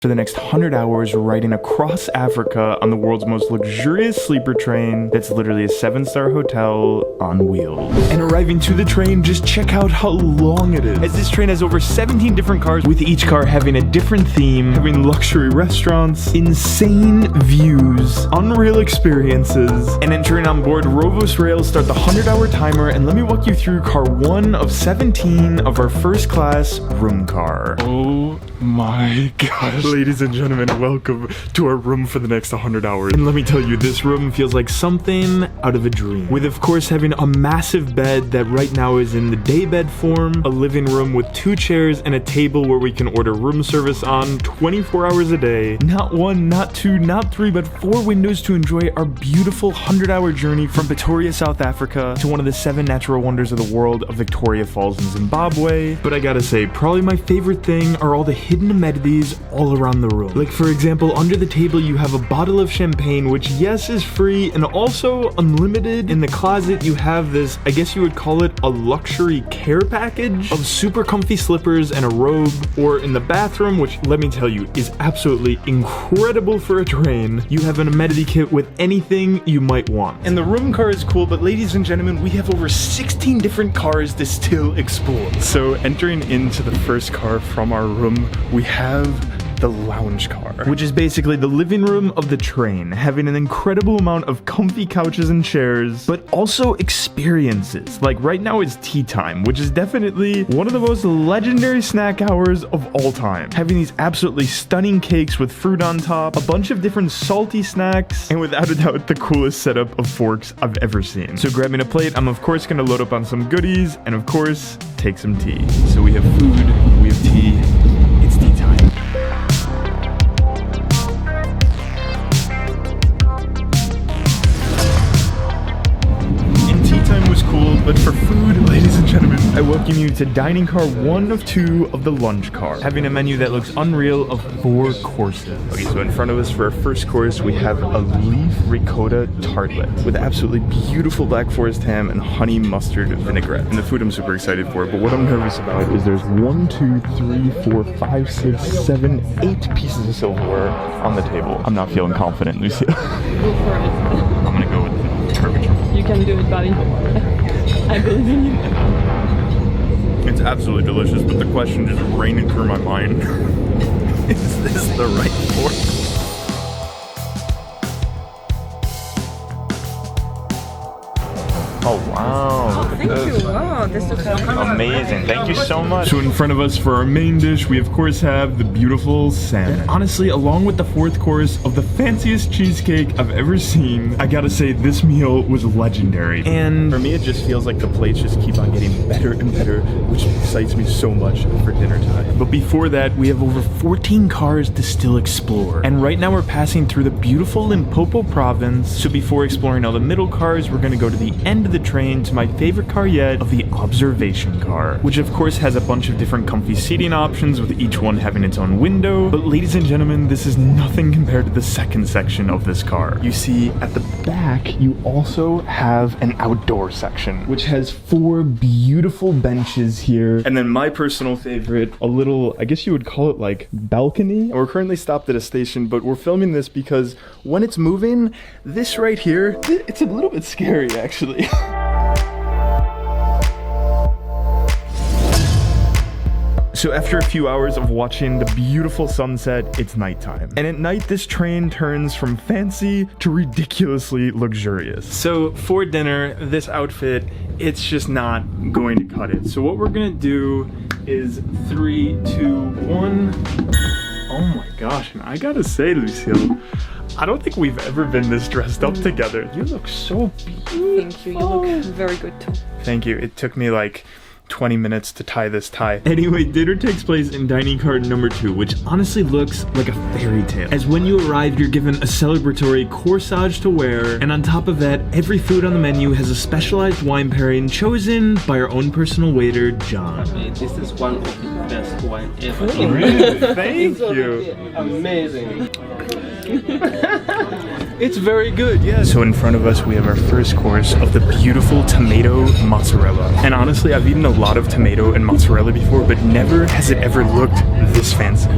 for the next 100 hours riding across Africa on the world's most luxurious sleeper train that's literally a 7-star hotel on wheels. And arriving to the train, just check out how long it is, as this train has over 17 different cars, with each car having a different theme, having luxury restaurants, insane views, unreal experiences. And entering on board, Rovos rails start the 100-hour timer, and let me walk you through car 1 of 17 of our first class room car. Oh my gosh. Ladies and gentlemen, welcome to our room for the next 100 hours. And let me tell you, this room feels like something out of a dream. With, of course, having a massive bed that right now is in the daybed form, a living room with 2 chairs and a table where we can order room service on 24 hours a day. Not 1, not 2, not 3, but 4 windows to enjoy our beautiful 100-hour journey from Pretoria, South Africa to one of the 7 natural wonders of the world of Victoria Falls in Zimbabwe. But I gotta say, probably my favorite thing are all the hidden amenities all around the room. Like, for example, under the table you have a bottle of champagne, which yes is free and also unlimited. In the closet you have this, I guess you would call it a luxury care package of super comfy slippers and a robe. Or in the bathroom, which let me tell you is absolutely incredible for a train, you have an amenity kit with anything you might want. And the room car is cool, but ladies and gentlemen, we have over 16 different cars to still explore. So entering into the first car from our room, we have the lounge car, which is basically the living room of the train, having an incredible amount of comfy couches and chairs, but also experiences. Like right now it's tea time, which is definitely one of the most legendary snack hours of all time. Having these absolutely stunning cakes with fruit on top, a bunch of different salty snacks, and without a doubt the coolest setup of forks I've ever seen. So grabbing a plate, I'm of course gonna load up on some goodies, and of course take some tea. So we have food, we have tea, it's tea time. Was cool, but for food, ladies and gentlemen, I welcome you to dining car 1 of 2 of the lunch car, having a menu that looks unreal of 4 courses. Okay, so in front of us for our first course, we have a leaf ricotta tartlet with absolutely beautiful black forest ham and honey mustard vinaigrette. And the food I'm super excited for, but what I'm nervous about is there's 1, 2, 3, 4, 5, 6, 7, 8 pieces of silverware on the table. I'm not feeling confident, Lucia. Go for it. I'm gonna go with the turkish. You can do it, buddy. I believe in you. It's absolutely delicious, but the question just raining through my mind. Is this the right fork? Oh wow, look at this. Wow, this looks amazing. Thank you so much. So in front of us for our main dish, we of course have the beautiful salmon. And honestly, along with the 4th course of the fanciest cheesecake I've ever seen, I gotta say this meal was legendary. And for me, it just feels like the plates just keep on getting better and better, which excites me so much for dinner time. But before that, we have over 14 cars to still explore. And right now we're passing through the beautiful Limpopo province. So before exploring all the middle cars, we're gonna go to the end of the train to my favorite car yet, of the observation car, which of course has a bunch of different comfy seating options with each one having its own window. But ladies and gentlemen, this is nothing compared to the second section of this car. You see at the back you also have an outdoor section, which has 4 beautiful benches here, and then my personal favorite, a little, I guess you would call it like balcony. We're currently stopped at a station, but we're filming this because when it's moving, this right here, it's a little bit scary actually. So after a few hours of watching the beautiful sunset, it's nighttime. And at night, this train turns from fancy to ridiculously luxurious. So for dinner, this outfit, it's just not going to cut it. So what we're gonna do is 3, 2, 1. Oh my gosh, and I gotta say, Lucille, I don't think we've ever been this dressed up together. You look so beautiful. Thank you. You look very good too. Thank you. It took me like 20 minutes to tie this tie. Anyway, dinner takes place in dining car number 2, which honestly looks like a fairy tale. As when you arrive, you're given a celebratory corsage to wear, and on top of that, every food on the menu has a specialized wine pairing chosen by our own personal waiter, John. This is one of the best wine ever. Really? Thank you. Amazing. It's very good, yes. So in front of us, we have our first course of the beautiful tomato mozzarella. And honestly, I've eaten a lot of tomato and mozzarella before, but never has it ever looked this fancy.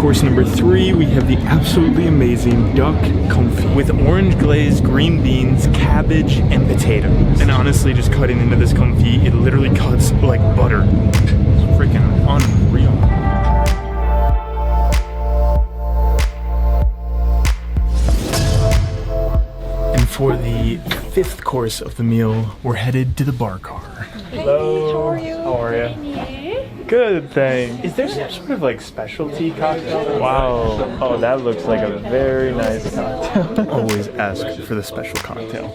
Course number 3, we have the absolutely amazing duck confit with orange glazed green beans, cabbage, and potatoes. And honestly, just cutting into this confit, it literally cuts like butter. It's freaking unreal. And for the 5th course of the meal, we're headed to the bar car. Hello. How are you? How are you? Good, thanks. Is there some sort of like specialty cocktail? Wow. Oh, that looks like a very nice cocktail. Always ask for the special cocktail.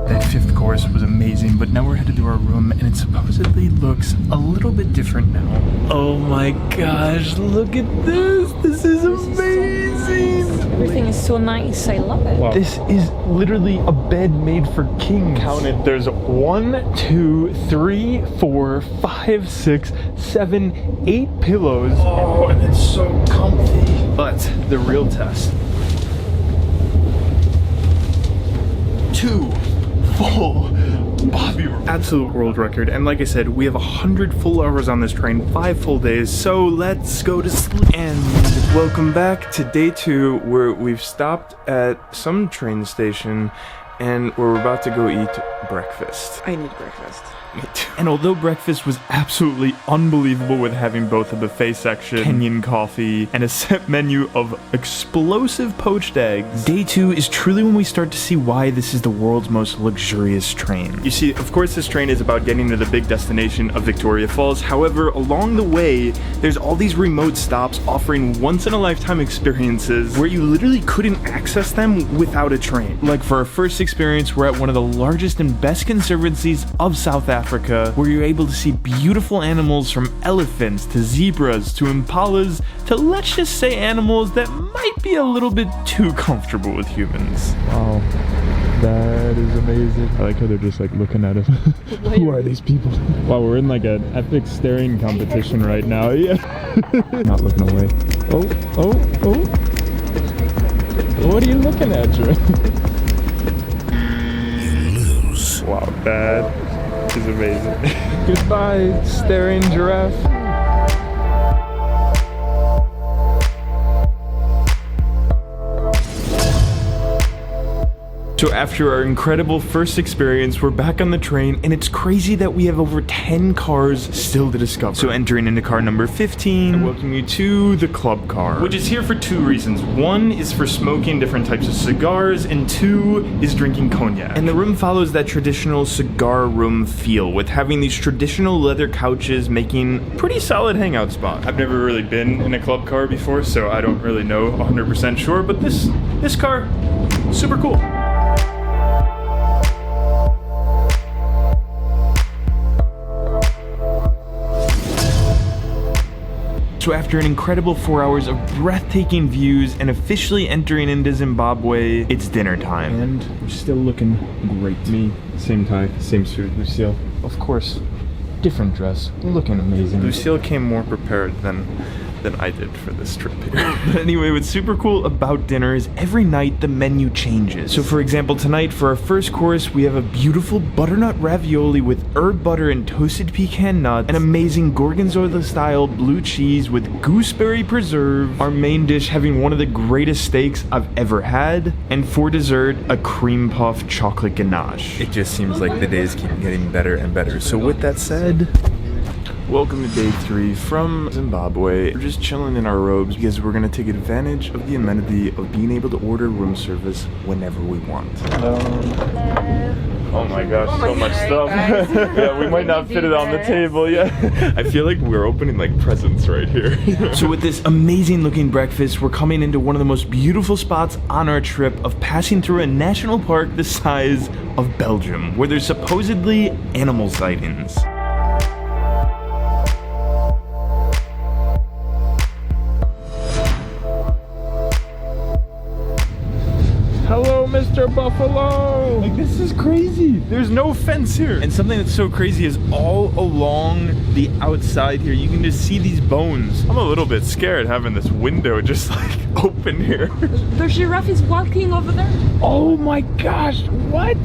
That 5th course was amazing, but now we're headed to our room and it supposedly looks a little bit different now. Oh my gosh, look at this. This is amazing. Everything is so nice. I love it. Wow. This is literally a bed made for kings. Count it. There's 1, 2, 3, 4, 5, 6, 7, 8 pillows. Oh, and it's so comfy. But the real test. 2 full Bobby absolute world record. And like I said, we have 100 full hours on this train, 5 full days. So let's go to sleep. And welcome back to day 2, where we've stopped at some train station and we're about to go eat breakfast. I need breakfast. Me too. And although breakfast was absolutely unbelievable with having both a buffet section, Kenyan coffee, and a set menu of explosive poached eggs, day 2 is truly when we start to see why this is the world's most luxurious train. You see, of course this train is about getting to the big destination of Victoria Falls. However, along the way, there's all these remote stops offering once-in-a-lifetime experiences where you literally couldn't access them without a train. Like for our first experience, we're at one of the largest and best conservancies of South Africa, where you're able to see beautiful animals from elephants to zebras to impalas to, let's just say, animals that might be a little bit too comfortable with humans. Wow, that is amazing. I like how they're just like looking at us. Who are these people? Wow, we're in like an epic staring competition right now. Yeah. Not looking away. Oh. What are you looking at, Drew? Wow, that is amazing. Goodbye, staring giraffe. So after our incredible first experience, we're back on the train, and it's crazy that we have over 10 cars still to discover. So entering into car number 15, I welcome you to the club car, which is here for 2 reasons. 1 is for smoking different types of cigars, and 2 is drinking cognac. And the room follows that traditional cigar room feel, with having these traditional leather couches making pretty solid hangout spot. I've never really been in a club car before, so I don't really know 100% sure, but this car, super cool. So after an incredible 4 hours of breathtaking views and officially entering into Zimbabwe, it's dinner time. And we're still looking great. Me, same tie, same suit. Lucille, of course, different dress, looking amazing. Lucille came more prepared than I did for this trip here. But anyway, what's super cool about dinner is every night the menu changes. So for example, tonight for our first course, we have a beautiful butternut ravioli with herb butter and toasted pecan nuts, an amazing gorgonzola style blue cheese with gooseberry preserve, our main dish having one of the greatest steaks I've ever had, and for dessert, a cream puff chocolate ganache. It just seems like the days keep getting better and better. So with that said, welcome to day 3 from Zimbabwe. We're just chilling in our robes because we're gonna take advantage of the amenity of being able to order room service whenever we want. Oh my gosh, so much stuff. Yeah, we might not fit it on the table, yeah. I feel like we're opening like presents right here. So with this amazing looking breakfast, we're coming into one of the most beautiful spots on our trip of passing through a national park the size of Belgium, where there's supposedly animal sightings. Hello, Mr. Buffalo! Like, this is crazy. There's no fence here. And something that's so crazy is all along the outside here, you can just see these bones. I'm a little bit scared having this window just like open here. The giraffe is walking over there. Oh my gosh, what?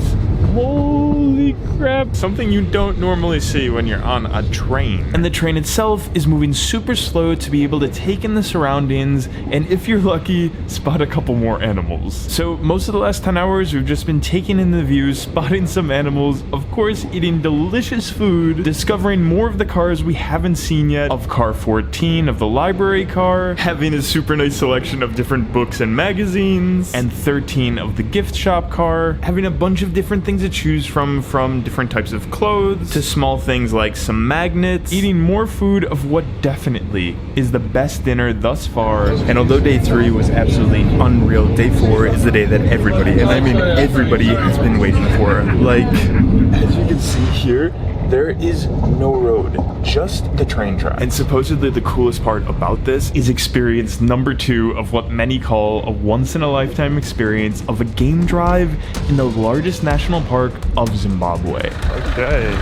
Holy crap. Something you don't normally see when you're on a train. And the train itself is moving super slow to be able to take in the surroundings, and if you're lucky, spot a couple more animals. So most of the last 10 hours, we've just been taking in the views, spotting some animals, of course eating delicious food, discovering more of the cars we haven't seen yet, of car 14, of the library car, having a super nice selection of different books and magazines, and 13 of the gift shop car, having a bunch of different things to choose from different types of clothes to small things like some magnets, eating more food of what definitely is the best dinner thus far. And although day 3 was absolutely unreal, day 4 is the day that everybody, and I mean everybody, has been waiting for. Like, as you can see here, there is no road, just the train track. And supposedly the coolest part about this is experience number 2 of what many call a once-in-a-lifetime experience of a game drive in the largest national park of Zimbabwe. Okay.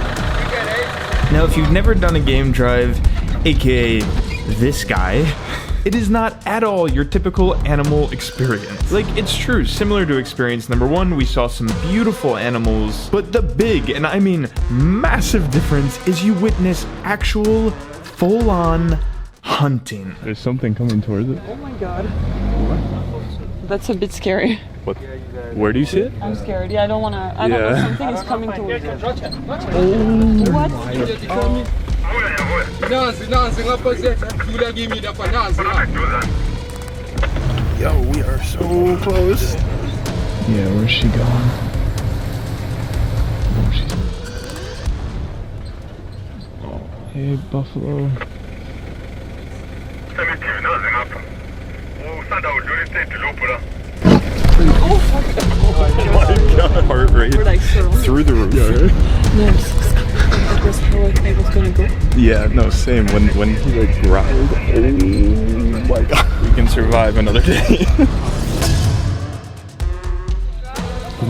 Now, if you've never done a game drive, aka this guy, it is not at all your typical animal experience. Like, it's true, similar to experience number 1, we saw some beautiful animals, but the big, and I mean massive difference is you witness actual, full-on hunting. There's something coming towards it. Oh my god. That's a bit scary. What? Where do you see it? I'm scared. Yeah, I don't wanna. I don't know. Something is coming towards us. What? Yo, we are so close. Yeah, where's she going? Oh, she's... Oh, hey, buffalo. Oh my god. Heart rate We're like through the roof. No, I'm so scared. That was how I was gonna go. Yeah, no, same. When he like growled, oh my god. We can survive another day.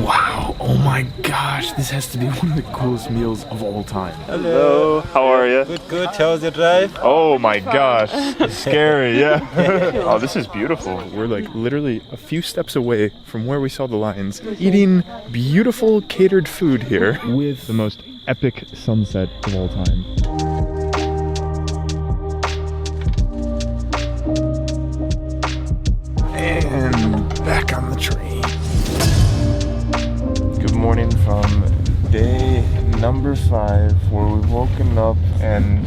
Wow, oh my gosh, this has to be one of the coolest meals of all time. Hello, how are you? Good. How's your drive? Oh my gosh, scary, yeah. Oh, this is beautiful. We're like literally a few steps away from where we saw the lions, eating beautiful catered food here with the most epic sunset of all time. And back on the train. Good morning from day number 5, where we've woken up and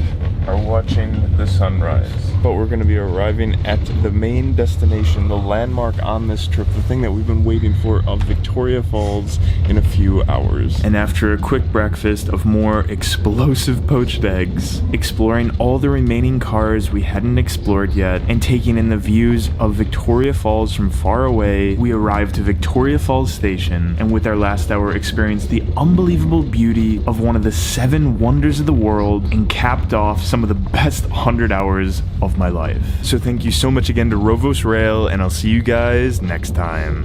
are watching the sunrise. But we're going to be arriving at the main destination, the landmark on this trip, the thing that we've been waiting for, of Victoria Falls, in a few hours. And after a quick breakfast of more explosive poached eggs, exploring all the remaining cars we hadn't explored yet, and taking in the views of Victoria Falls from far away, we arrived to Victoria Falls Station, and with our last hour experienced the unbelievable beauty of one of the 7 wonders of the world, and capped off some of the best 100 hours of my life. So thank you so much again to Rovos Rail, and I'll see you guys next time.